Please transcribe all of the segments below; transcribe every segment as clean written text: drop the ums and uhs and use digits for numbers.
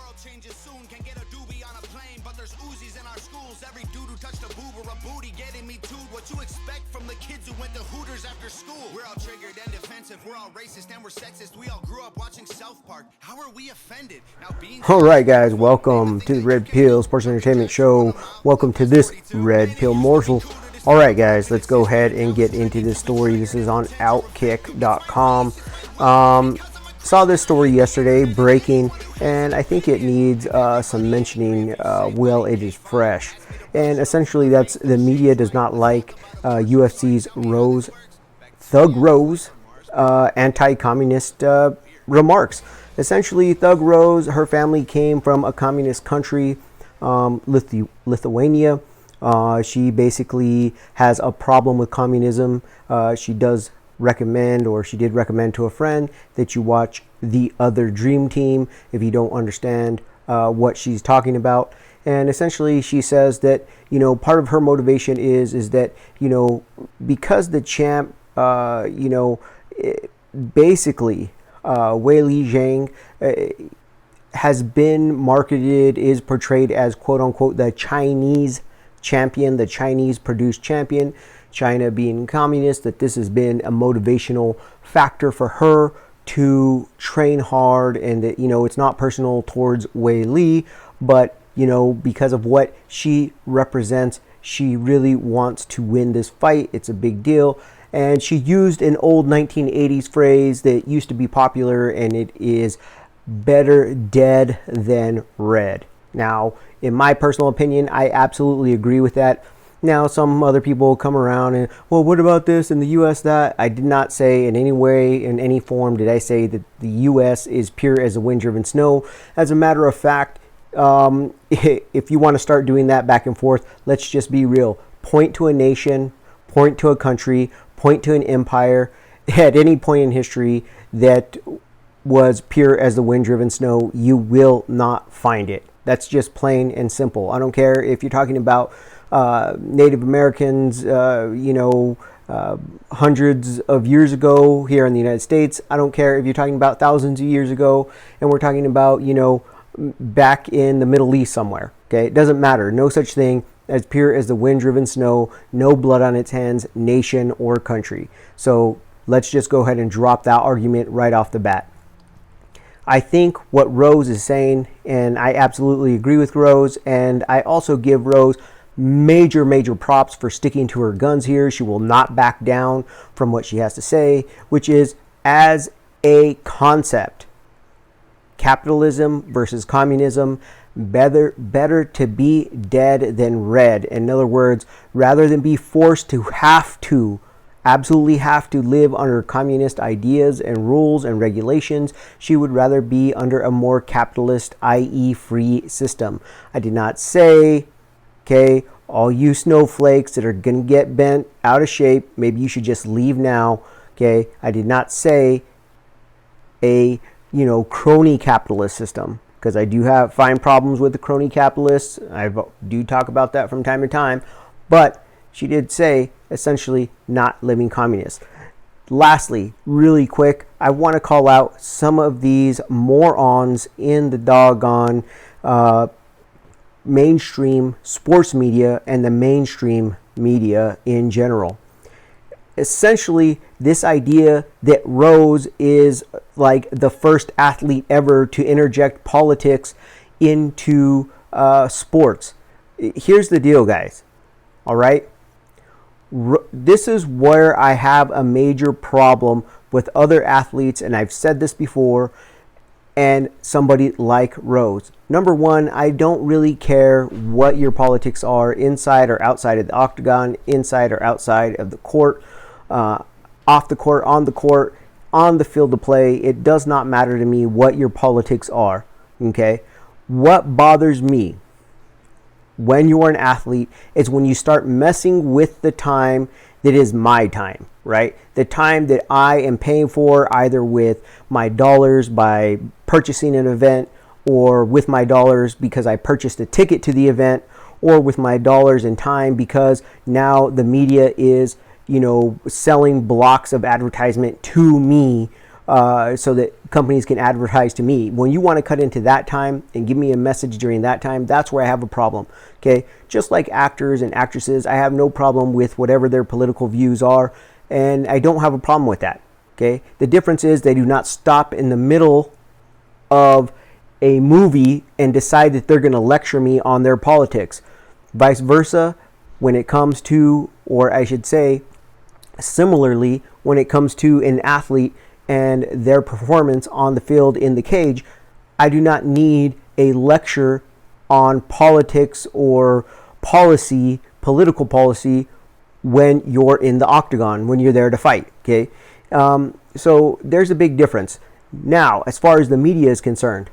world changes soon. Can get a doobie on a plane, but there's Uzis in our schools. Every dude who touched a boob or a booty getting me tooed. What you expect from the kids who went to Hooters after school? We're all triggered and defensive. We're all racist and we're sexist. We all grew up watching South Park. How are we offended? Now being Alright guys, welcome to the Red Pill Sports Entertainment Show. Welcome to this Red Pill morsel. Alright guys, let's go ahead and get into this story. This is on Outkick.com. Saw this story yesterday, breaking, and I think it needs some mentioning while it is fresh. And essentially that's the media does not like UFC's Thug Rose anti-communist remarks. Essentially, Thug Rose, her family came from a communist country, Lithuania. She basically has a problem with communism. She does recommend, or she did recommend to a friend, that you watch The Other Dream Team if you don't understand what she's talking about. And essentially she says that, you know, part of her motivation is that, you know, because the champ, basically Weili Zhang has been marketed, is portrayed as quote unquote the Chinese champion, the Chinese produced champion, China being communist, that this has been a motivational factor for her to train hard, and that, you know, it's not personal towards Weili, but, you know, because of what she represents, she really wants to win this fight. It's a big deal. And she used an old 1980s phrase that used to be popular, and it is better dead than red. Now, in my personal opinion, I absolutely agree with that. Now, some other people come around and, well, what about this in the U.S. that? I did not say in any way, in any form, did I say that the U.S. is pure as the wind-driven snow. As a matter of fact, if you want to start doing that back and forth, let's just be real. Point to a nation, point to a country, point to an empire at any point in history that was pure as the wind-driven snow. You will not find it. That's just plain and simple. I don't care if you're talking about Native Americans, hundreds of years ago here in the United States. I don't care if you're talking about thousands of years ago, and we're talking about, you know, back in the Middle East somewhere. Okay, it doesn't matter. No such thing as pure as the wind-driven snow, no blood on its hands, nation or country. So let's just go ahead and drop that argument right off the bat. I think what Rose is saying, and I absolutely agree with Rose, and I also give Rose major props for sticking to her guns here. She will not back down from what she has to say, which is, as a concept, capitalism versus communism, better to be dead than red. In other words, rather than be forced to absolutely have to live under communist ideas and rules and regulations, she would rather be under a more capitalist, i.e. free system. I did not say, okay, all you snowflakes that are going to get bent out of shape, maybe you should just leave now. Okay, I did not say a, you know, crony capitalist system, because I do find problems with the crony capitalists. I do talk about that from time to time, but she did say essentially not living communist. Lastly, really quick, I want to call out some of these morons in the doggone mainstream sports media and the mainstream media in general. Essentially, this idea that Rose is like the first athlete ever to interject politics into sports. Here's the deal, guys. All right? This is where I have a major problem with other athletes, and I've said this before, and somebody like Rose. Number one, I don't really care what your politics are, inside or outside of the octagon, inside or outside of the court, off the court, on the field of play. It does not matter to me what your politics are, okay? What bothers me when you are an athlete is when you start messing with the time that is my time, right? The time that I am paying for, either with my dollars by purchasing an event, or with my dollars because I purchased a ticket to the event, or with my dollars and time because now the media is, you know, selling blocks of advertisement to me so that companies can advertise to me. When you want to cut into that time and give me a message during that time, that's where I have a problem. Okay, just like actors and actresses, I have no problem with whatever their political views are, and I don't have a problem with that. Okay, the difference is they do not stop in the middle of a movie and decide that they're going to lecture me on their politics. Vice versa, when it comes to, or I should say, similarly, when it comes to an athlete and their performance on the field in the cage, I do not need a lecture on politics or policy, political policy, when you're in the octagon, when you're there to fight. Okay, so there's a big difference. Now, as far as the media is concerned,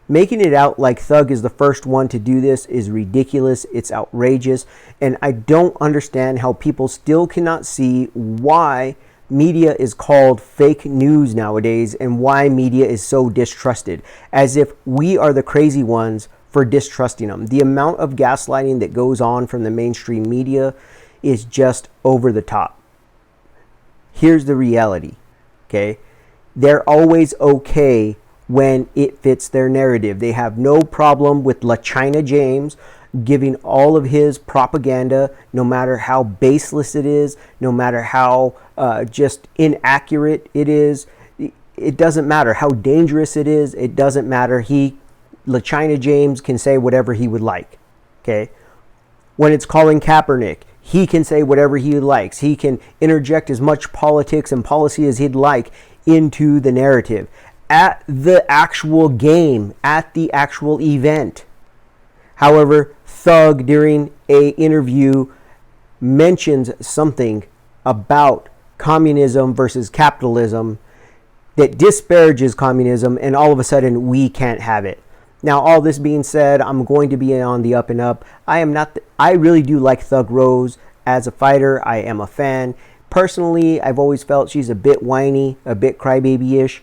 making it out like Thug is the first one to do this is ridiculous. It's outrageous. And I don't understand how people still cannot see why media is called fake news nowadays and why media is so distrusted, as if we are the crazy ones for distrusting them. The amount of gaslighting that goes on from the mainstream media is just over the top. Here's the reality, okay? They're always okay when it fits their narrative. They have no problem with LaChina James giving all of his propaganda, no matter how baseless it is, no matter how just inaccurate it is. It doesn't matter how dangerous it is. It doesn't matter. LaChina James can say whatever he would like. Okay. When it's Colin Kaepernick, he can say whatever he likes. He can interject as much politics and policy as he'd like into the narrative at the actual game, at the actual event. However, Thug during a interview mentions something about communism versus capitalism that disparages communism, and all of a sudden we can't have it. Now, all this being said, I'm going to be on the up and up. I really do like Thug Rose as a fighter. I am a fan. Personally, I've always felt she's a bit whiny, a bit crybaby-ish.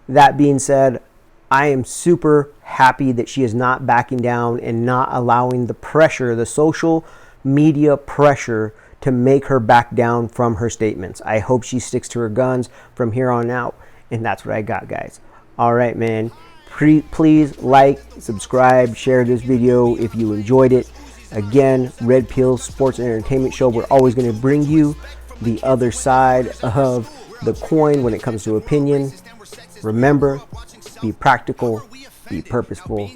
That being said, I am super happy that she is not backing down and not allowing the pressure, the social media pressure, to make her back down from her statements. I hope she sticks to her guns from here on out. And that's what I got, guys. All right, man. Please like, subscribe, share this video if you enjoyed it. Again, Red Pill Sports and Entertainment Show. We're always going to bring you the other side of the coin when it comes to opinion. Remember, be practical, be purposeful,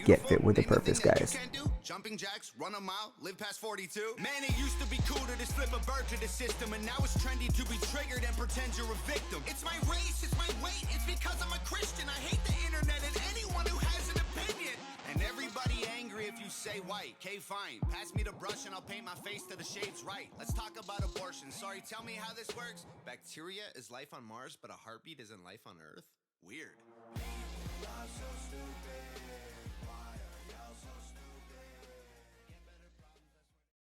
get fit with a purpose, guys. Jumping jacks, run a mile, live past 42. Man, it used to be cool to just flip a bird to the system, and now it's trendy to be triggered and pretend you're a victim. It's my race, it's my weight, it's because I'm a Christian. I hate the internet and anyone who has an opinion. And everybody angry if you say white. Okay, fine. Pass me the brush and I'll paint my face to the shades right. Let's talk about abortion. Sorry, tell me how this works. Bacteria is life on Mars, but a heartbeat isn't life on Earth? Weird.